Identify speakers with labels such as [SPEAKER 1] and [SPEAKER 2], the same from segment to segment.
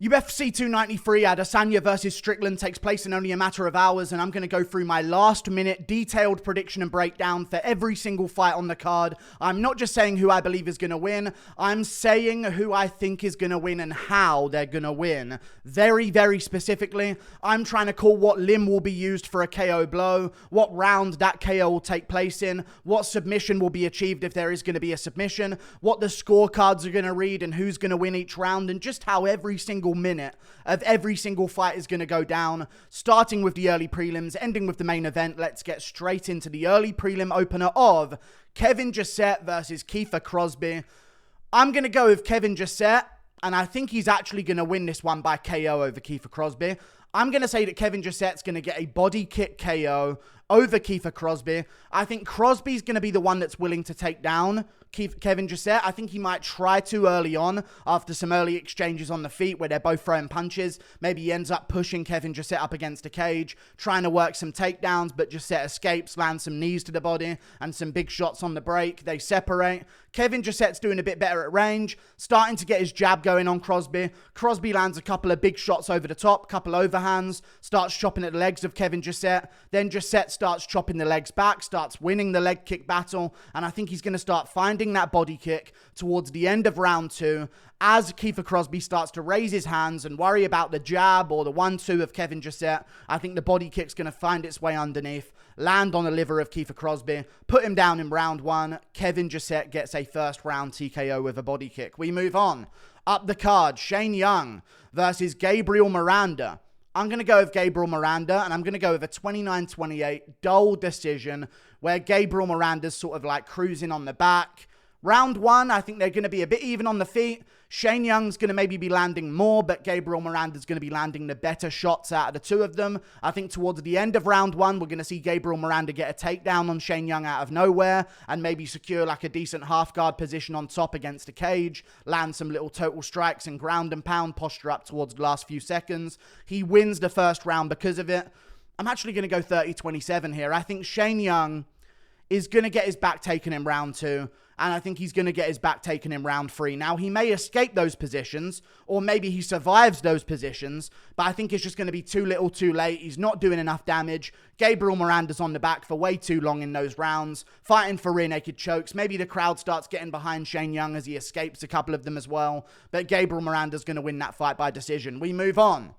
[SPEAKER 1] UFC 293 Adesanya versus Strickland takes place in only a matter of hours, and I'm going to go through my last minute detailed prediction and breakdown for every single fight on the card. I'm not just saying who I believe is going to win, I'm saying who I think is going to win and how they're going to win. Very, very specifically, I'm trying to call what limb will be used for a KO blow, what round that KO will take place in, what submission will be achieved if there is going to be a submission, what the scorecards are going to read and who's going to win each round, and just how every single minute of every single fight is going to go down, starting with the early prelims, ending with the main event. Let's get straight into the early prelim opener of Jousset versus Keifer Crosbie. I'm going to go with Jousset, and I think he's actually going to win this one by KO over Keifer Crosbie. I'm going to say that Jousset's going to get a body kick KO over Keifer Crosbie. I think Crosby's going to be the one that's willing to take down Jousset. I think he might try to early on after some early exchanges on the feet where they're both throwing punches. Maybe he ends up pushing Jousset up against a cage, trying to work some takedowns, but Jousset escapes, lands some knees to the body and some big shots on the break. They separate. Jousset's doing a bit better at range, starting to get his jab going on Crosbie. Crosbie lands a couple of big shots over the top, couple overhands, starts chopping at the legs of Jousset. Then Jousset starts chopping the legs back, starts winning the leg kick battle, and I think he's going to start finding that body kick towards the end of round 2 as Keifer Crosbie starts to raise his hands and worry about the jab or the 1-2 of Jousset. I think the body kick's going to find its way underneath, land on the liver of Keifer Crosbie, put him down in round 1. Jousset gets a first round TKO with a body kick. We move on. Up the card, Jung versus Gabriel Miranda. I'm going to go with Gabriel Miranda, and I'm going to go with a 29-28 dull decision where Gabriel Miranda's sort of like cruising on the back. Round 1, I think they're going to be a bit even on the feet. Jung's going to maybe be landing more, but Gabriel Miranda's going to be landing the better shots out of the two of them. I think towards the end of round 1, we're going to see Gabriel Miranda get a takedown on Jung out of nowhere and maybe secure like a decent half guard position on top against a cage, land some little total strikes and ground and pound, posture up towards the last few seconds. He wins the first round because of it. I'm actually going to go 30-27 here. I think Jung is going to get his back taken in round 2. And I think he's going to get his back taken in round 3. Now, he may escape those positions, or maybe he survives those positions, but I think it's just going to be too little too late. He's not doing enough damage. Gabriel Miranda's on the back for way too long in those rounds, fighting for rear naked chokes. Maybe the crowd starts getting behind Jung as he escapes a couple of them as well, but Gabriel Miranda's going to win that fight by decision. We move on.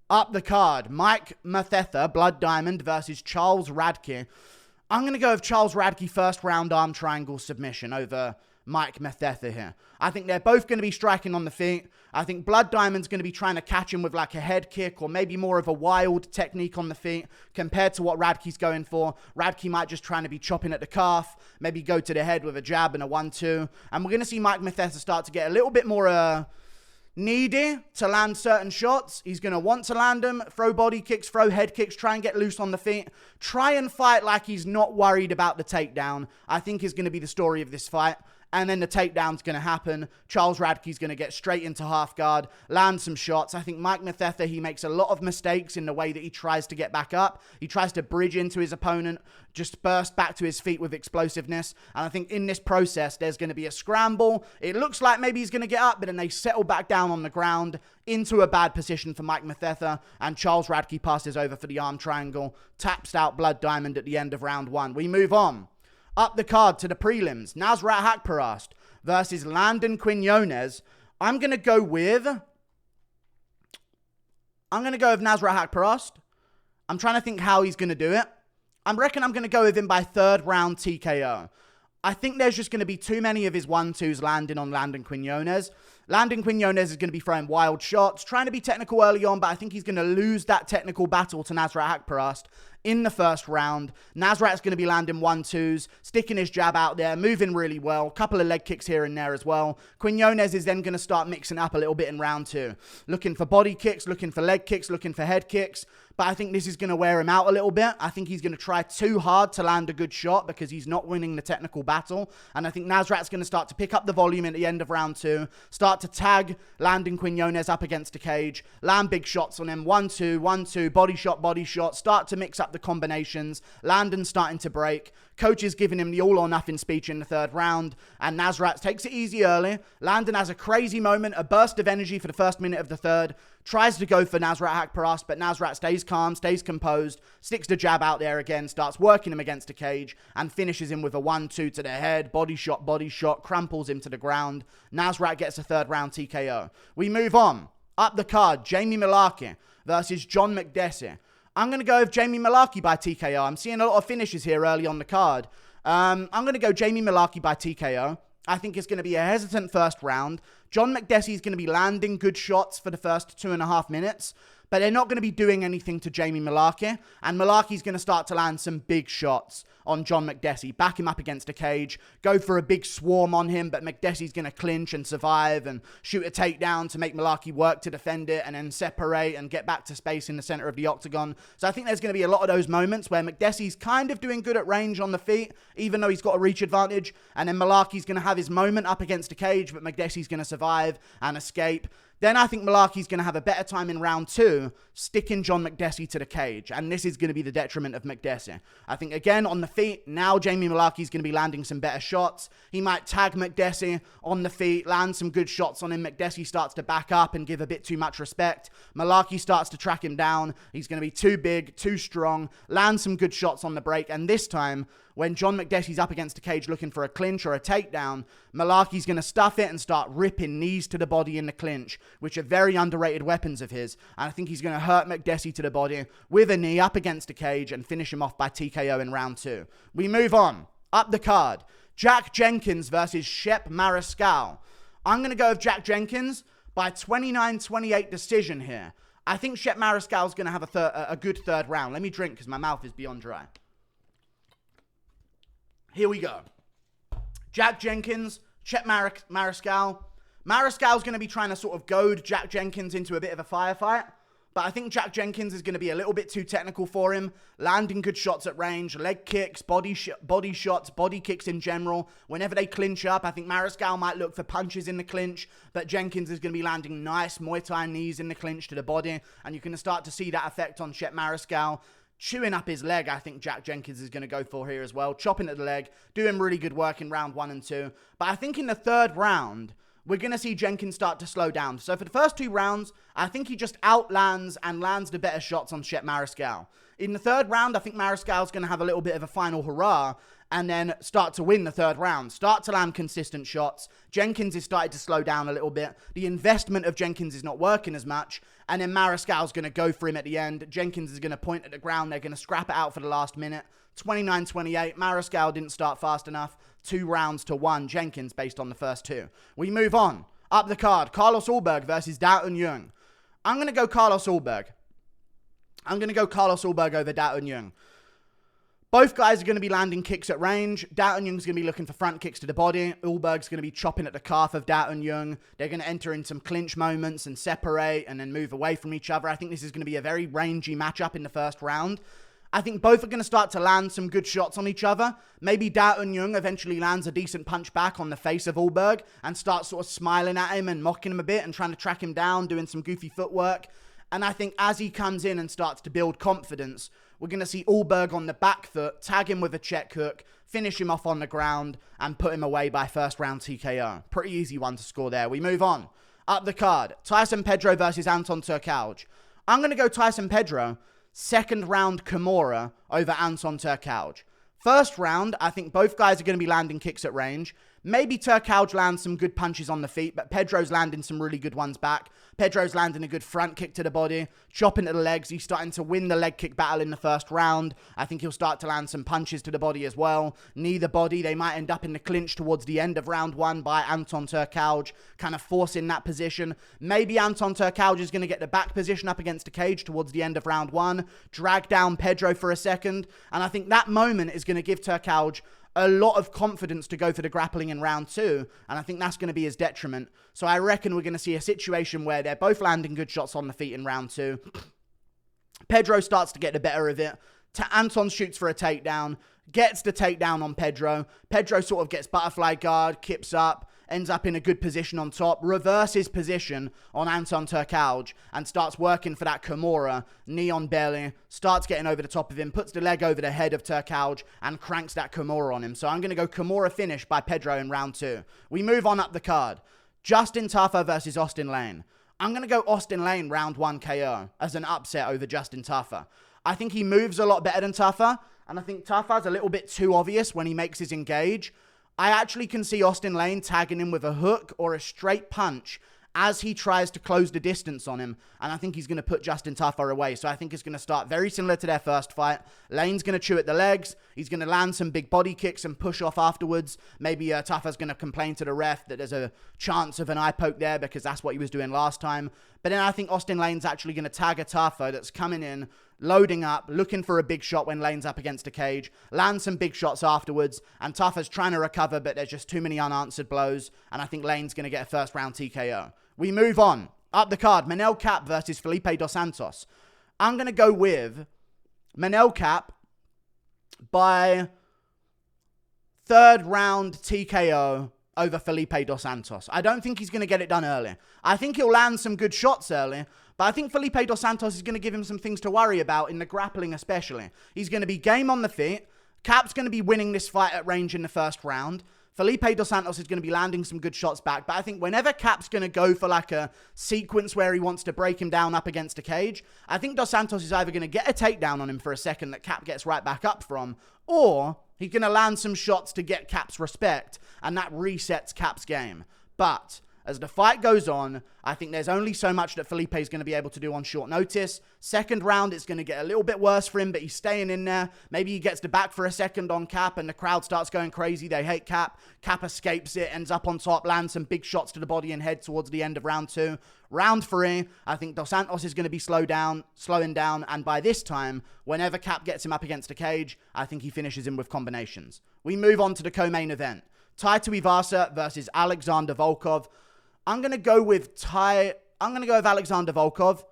[SPEAKER 1] Up the card, Makdessi, Blood Diamond versus Charles Radtke. I'm going to go with Charles Radtke first round arm triangle submission over Makdessi here. I think they're both going to be striking on the feet. I think Blood Diamond's going to be trying to catch him with like a head kick or maybe more of a wild technique on the feet compared to what Radtke's going for. Radtke might just trying to be chopping at the calf, maybe go to the head with a jab and a 1-2. And we're going to see Makdessi start to get a little bit more needy to land certain shots. He's going to want to land them, throw body kicks, throw head kicks, try and get loose on the feet, try and fight like he's not worried about the takedown, I think is going to be the story of this fight. And then the takedown's going to happen. Charles Radtke's going to get straight into half guard, land some shots. I think Makdessi, he makes a lot of mistakes in the way that he tries to get back up. He tries to bridge into his opponent, just burst back to his feet with explosiveness. And I think in this process, there's going to be a scramble. It looks like maybe he's going to get up, but then they settle back down on the ground into a bad position for Makdessi. And Charles Radtke passes over for the arm triangle, taps out Blood Diamond at the end of round 1. We move on. Up the card to the prelims, Nasrat Haqparast versus Landon Quinones. I'm going to go with Nasrat Haqparast. I'm trying to think how he's going to do it. I reckon I'm going to go with him by third round TKO. I think there's just going to be too many of his 1-2s landing on Landon Quinones. Landon Quinones is going to be throwing wild shots, trying to be technical early on, but I think he's going to lose that technical battle to Nasrat Haqparast in the first round. Nasrat's going to be landing 1-2s, sticking his jab out there, moving really well, couple of leg kicks here and there as well. Quinones is then going to start mixing up a little bit in round 2, looking for body kicks, looking for leg kicks, looking for head kicks, but I think this is going to wear him out a little bit. I think he's going to try too hard to land a good shot because he's not winning the technical battle, and I think Nasrat's going to start to pick up the volume at the end of round 2, start to tag Landon Quinones up against a cage, land big shots on him, 1-2, 1-2, body shot, start to mix up the combinations. Landon's starting to break. Coach is giving him the all-or-nothing speech in the third round, and Nasrat takes it easy early. Landon has a crazy moment, a burst of energy for the first minute of the third, tries to go for Nasrat Haqparast, but Nasrat stays calm, stays composed, sticks the jab out there again, starts working him against the cage, and finishes him with a 1-2 to the head, body shot, crumples him to the ground. Nasrat gets a third round TKO. We move on. Up the card, Jamie Mullarkey versus John Makdessi. I'm going to go with Jamie Mullarkey by TKO. I'm seeing a lot of finishes here early on the card. I'm going to go Jamie Mullarkey by TKO. I think it's going to be a hesitant first round. John Makdessi is going to be landing good shots for the first 2.5 minutes, but they're not going to be doing anything to Jamie Mullarkey, and Mullarkey's going to start to land some big shots on John Makdessi, back him up against a cage, go for a big swarm on him, but Makdessi's going to clinch and survive and shoot a takedown to make Mullarkey work to defend it and then separate and get back to space in the center of the octagon. So I think there's going to be a lot of those moments where Makdessi's kind of doing good at range on the feet, even though he's got a reach advantage, and then Mullarkey's going to have his moment up against a cage, but Makdessi's going to survive and escape. Then I think Mullarkey's going to have a better time in round 2, sticking John Makdessi to the cage. And this is going to be the detriment of Makdessi. I think, again, on the feet, now Jamie Mullarkey's going to be landing some better shots. He might tag Makdessi on the feet, land some good shots on him. Makdessi starts to back up and give a bit too much respect. Mullarkey starts to track him down. He's going to be too big, too strong, land some good shots on the break. And this time, when John Makdessi's up against a cage looking for a clinch or a takedown, Mullarkey's going to stuff it and start ripping knees to the body in the clinch, which are very underrated weapons of his. And I think he's going to hurt Makdessi to the body with a knee up against a cage and finish him off by TKO in round 2. We move on. Up the card, Jack Jenkins versus Chepe Mariscal. I'm going to go with Jack Jenkins by 29-28 decision here. I think Chepe Mariscal's going to have a good third round. Let me drink because my mouth is beyond dry. Here we go. Jack Jenkins, Chepe Mariscal. Mariscal's going to be trying to sort of goad Jack Jenkins into a bit of a firefight. But I think Jack Jenkins is going to be a little bit too technical for him. Landing good shots at range, leg kicks, body shots, body kicks in general. Whenever they clinch up, I think Mariscal might look for punches in the clinch. But Jenkins is going to be landing nice Muay Thai knees in the clinch to the body. And you can start to see that effect on Chepe Mariscal. Chewing up his leg, I think Jack Jenkins is going to go for here as well. Chopping at the leg, doing really good work in round 1 and 2. But I think in the third round, we're going to see Jenkins start to slow down. So for the first 2 rounds, I think he just outlands and lands the better shots on Chepe Mariscal. In the third round, I think Mariscal's going to have a little bit of a final hurrah and then start to win the third round. Start to land consistent shots. Jenkins is starting to slow down a little bit. The investment of Jenkins is not working as much. And then Mariscal's going to go for him at the end. Jenkins is going to point at the ground. They're going to scrap it out for the last minute. 29-28. Mariscal didn't start fast enough. 2 rounds to 1. Jenkins based on the first 2. We move on. Up the card. Carlos Ulberg versus Jung. I'm going to go Carlos Ulberg. I'm going to go Carlos Ulberg over Jung. Both guys are going to be landing kicks at range. Jung's going to be looking for front kicks to the body. Ulberg's going to be chopping at the calf of Jung. They're going to enter in some clinch moments and separate and then move away from each other. I think this is going to be a very rangy matchup in the first round. I think both are going to start to land some good shots on each other. Maybe Jung eventually lands a decent punch back on the face of Ulberg and starts sort of smiling at him and mocking him a bit and trying to track him down, doing some goofy footwork. And I think as he comes in and starts to build confidence, we're going to see Ulberg on the back foot, tag him with a check hook, finish him off on the ground, and put him away by first round TKO. Pretty easy one to score there. We move on. Up the card, Tyson Pedro versus Anton Turkalj. I'm going to go Tyson Pedro, second round Kimura over Anton Turkalj. First round, I think both guys are going to be landing kicks at range. Maybe Turkalj lands some good punches on the feet, but Pedro's landing some really good ones back. Pedro's landing a good front kick to the body, chopping at the legs. He's starting to win the leg kick battle in the first round. I think he'll start to land some punches to the body as well. Neither body, they might end up in the clinch towards the end of round 1 by Anton Turkalj, kind of forcing that position. Maybe Anton Turkalj is going to get the back position up against the cage towards the end of round 1, drag down Pedro for a second, and I think that moment is going to give Turkalj a lot of confidence to go for the grappling in round 2, and I think that's going to be his detriment. So I reckon we're going to see a situation where they're both landing good shots on the feet in round 2. Pedro starts to get the better of it. Anton shoots for a takedown, gets the takedown on Pedro. Pedro sort of gets butterfly guard, kips up, ends up in a good position on top, reverses position on Anton Turkalj, and starts working for that Kimura, knee on belly, starts getting over the top of him, puts the leg over the head of Turkalj, and cranks that Kimura on him. So I'm going to go Kimura finish by Pedro in round 2. We move on up the card. Justin Tafa versus Austen Lane. I'm going to go Austen Lane round 1 KO as an upset over Justin Tafa. I think he moves a lot better than Tafa, and I think Tafa's a little bit too obvious when he makes his engage. I actually can see Austen Lane tagging him with a hook or a straight punch as he tries to close the distance on him, and I think he's going to put Justin Tafa away. So I think it's going to start very similar to their first fight. Lane's going to chew at the legs. He's going to land some big body kicks and push off afterwards. Maybe Tafa's going to complain to the ref that there's a chance of an eye poke there because that's what he was doing last time. But then I think Austen Lane's actually going to tag a Tafa that's coming in, loading up, looking for a big shot when Lane's up against a cage, land some big shots afterwards, and Tafa's trying to recover, but there's just too many unanswered blows, and I think Lane's going to get a first round TKO. We move on. Up the card, Manel Kape versus Felipe dos Santos. I'm going to go with Manel Kape by 3rd round TKO over Felipe dos Santos. I don't think he's going to get it done early. I think he'll land some good shots early, but I think Felipe dos Santos is going to give him some things to worry about in the grappling especially. He's going to be game on the feet. Kape's going to be winning this fight at range in the 1st round. Felipe dos Santos is going to be landing some good shots back, but I think whenever Kape's going to go for like a sequence where he wants to break him down up against a cage, I think dos Santos is either going to get a takedown on him for a second that Kape gets right back up from, or he's going to land some shots to get Kape's respect, and that resets Kape's game. But as the fight goes on, I think there's only so much that Felipe is going to be able to do on short notice. 2nd round, it's going to get a little bit worse for him, but he's staying in there. Maybe he gets the back for a second on Kape, and the crowd starts going crazy. They hate Kape. Kape escapes it, ends up on top, lands some big shots to the body and head towards the end of round 2. Round 3, I think dos Santos is going to be slowing down, and by this time, whenever Kape gets him up against a cage, I think he finishes him with combinations. We move on to the co-main event. Tuivasa versus Alexander Volkov. I'm going to go with Alexander Volkov.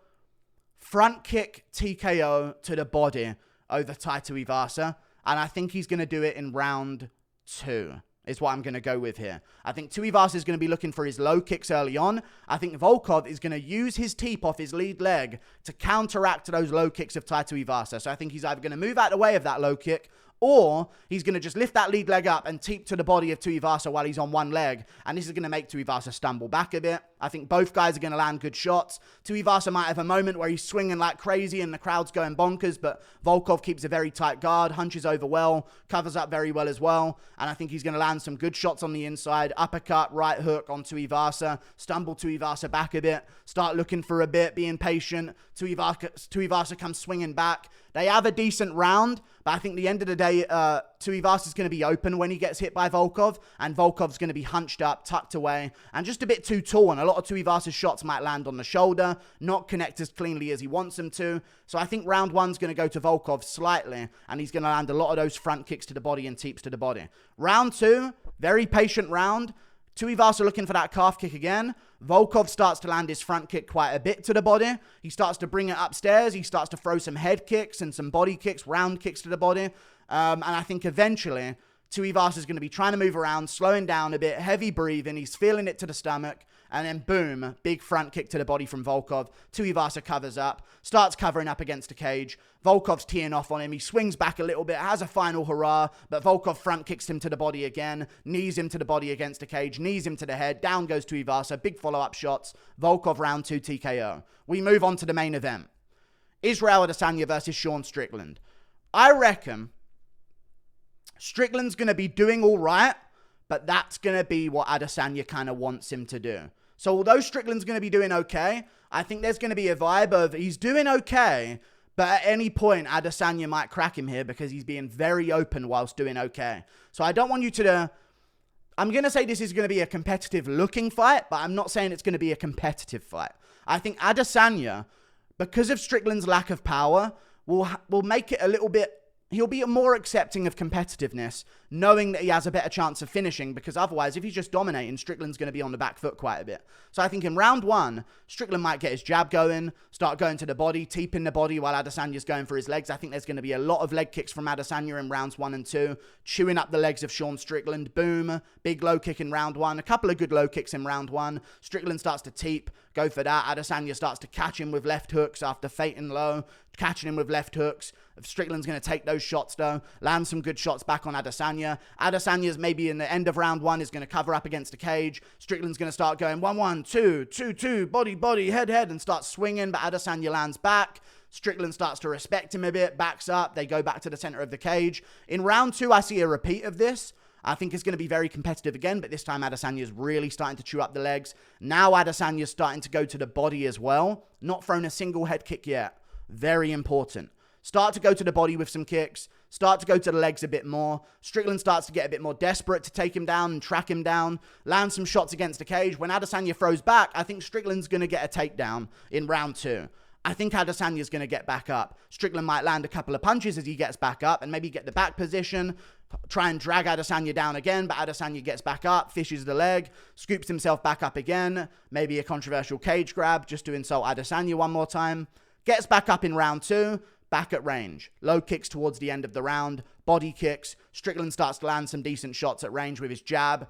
[SPEAKER 1] Front kick TKO to the body over Tuivasa. And I think he's going to do it in round 2. Is what I'm going to go with here. I think Tuivasa is going to be looking for his low kicks early on. I think Volkov is going to use his teep off his lead leg to counteract those low kicks of Tuivasa. So I think he's either going to move out of the way of that low kick, or he's going to just lift that lead leg up and teep to the body of Tuivasa while he's on one leg. And this is going to make Tuivasa stumble back a bit. I think both guys are going to land good shots. Tuivasa might have a moment where he's swinging like crazy and the crowd's going bonkers, but Volkov keeps a very tight guard, hunches over well, covers up very well as well. And I think he's going to land some good shots on the inside. Uppercut, right hook on Tuivasa, stumble Tuivasa back a bit, start looking for a bit, being patient. Tuivasa comes swinging back. They have a decent round, but I think at the end of the day, Tuivasa is going to be open when he gets hit by Volkov, and Volkov's going to be hunched up, tucked away, and just a bit too tall, and a lot of Tuivasa's shots might land on the shoulder, not connect as cleanly as he wants them to. So I think round 1's going to go to Volkov slightly, and he's going to land a lot of those front kicks to the body and teeps to the body. Round 2, very patient round. Tuivasa looking for that calf kick again. Volkov starts to land his front kick quite a bit to the body. He starts to bring it upstairs. He starts to throw some head kicks and some body kicks, round kicks to the body. And I think eventually Tuivasa is going to be trying to move around, slowing down a bit, heavy breathing. He's feeling it to the stomach. And then boom, big front kick to the body from Volkov. Tuivasa covers up, starts covering up against the cage. Volkov's teeing off on him. He swings back a little bit, has a final hurrah, but Volkov front kicks him to the body again, knees him to the body against the cage, knees him to the head. Down goes Tuivasa, big follow-up shots. Volkov round 2 TKO. We move on to the main event. Israel Adesanya versus Sean Strickland. I reckon Strickland's going to be doing all right, but that's going to be what Adesanya kind of wants him to do. So although Strickland's going to be doing okay, I think there's going to be a vibe of he's doing okay, but at any point Adesanya might crack him here because he's being very open whilst doing okay. So I don't want you to... I'm going to say this is going to be a competitive looking fight, but I'm not saying it's going to be a competitive fight. I think Adesanya, because of Strickland's lack of power, will make it a little bit... he'll be more accepting of competitiveness, knowing that he has a better chance of finishing, because otherwise, if he's just dominating, Strickland's going to be on the back foot quite a bit. So I think in round 1, Strickland might get his jab going, start going to the body, teeping the body while Adesanya's going for his legs. I think there's going to be a lot of leg kicks from Adesanya in rounds 1 and 2, chewing up the legs of Sean Strickland. Boom, big low kick in round 1, a couple of good low kicks in round 1. Strickland starts to teep, go for that. Adesanya starts to catch him with left hooks after fainting low, catching him with left hooks. Strickland's going to take those shots though, land some good shots back on Adesanya. Adesanya's maybe in the end of round 1 is going to cover up against the cage. Strickland's going to start going 1-1, 2-2, body, head, and start swinging, but Adesanya lands back. Strickland starts to respect him a bit, backs up. They go back to the center of the cage. In round 2, I see a repeat of this. I think it's going to be very competitive again, but this time Adesanya's really starting to chew up the legs. Now Adesanya's starting to go to the body as well. Not thrown a single head kick yet. Very important. Start to go to the body with some kicks. Start to go to the legs a bit more. Strickland starts to get a bit more desperate to take him down and track him down. Land some shots against the cage. When Adesanya throws back, I think Strickland's going to get a takedown in round 2. I think Adesanya's going to get back up. Strickland might land a couple of punches as he gets back up and maybe get the back position, try and drag Adesanya down again, but Adesanya gets back up, fishes the leg, scoops himself back up again, maybe a controversial cage grab just to insult Adesanya one more time. Gets back up in round 2, back at range. Low kicks towards the end of the round, body kicks. Strickland starts to land some decent shots at range with his jab.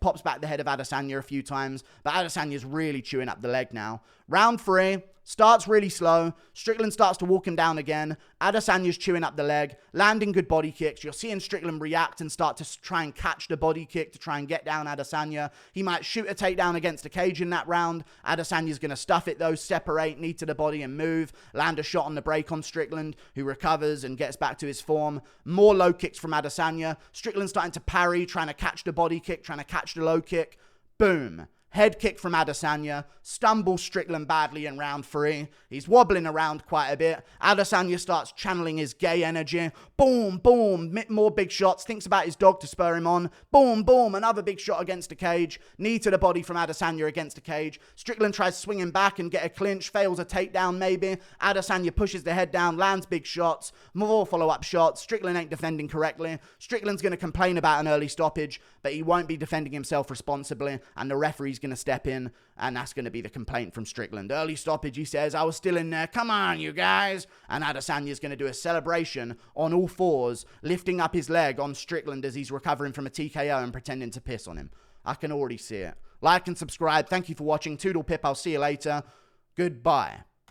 [SPEAKER 1] Pops back the head of Adesanya a few times, but Adesanya's really chewing up the leg now. Round 3, starts really slow. Strickland starts to walk him down again. Adesanya's chewing up the leg, landing good body kicks. You're seeing Strickland react and start to try and catch the body kick to try and get down Adesanya. He might shoot a takedown against the cage in that round. Adesanya's going to stuff it though, separate, knee to the body and move. Land a shot on the break on Strickland, who recovers and gets back to his form. More low kicks from Adesanya. Strickland starting to parry, trying to catch the body kick, trying to catch the low kick. Boom. Head kick from Adesanya. Stumbles Strickland badly in round 3. He's wobbling around quite a bit. Adesanya starts channeling his gay energy. Boom, boom. More big shots. Thinks about his dog to spur him on. Boom, boom. Another big shot against the cage. Knee to the body from Adesanya against the cage. Strickland tries swinging back and get a clinch. Fails a takedown maybe. Adesanya pushes the head down. Lands big shots. More follow-up shots. Strickland ain't defending correctly. Strickland's going to complain about an early stoppage, but he won't be defending himself responsibly, and the referee's going to step in, and that's going to be the complaint from Strickland. Early stoppage, he says, I was still in there, come on you guys, and Adesanya's going to do a celebration on all fours, lifting up his leg on Strickland as he's recovering from a TKO and pretending to piss on him. I can already see it. Like and subscribe. Thank you for watching. Toodle pip. I'll see you later. Goodbye.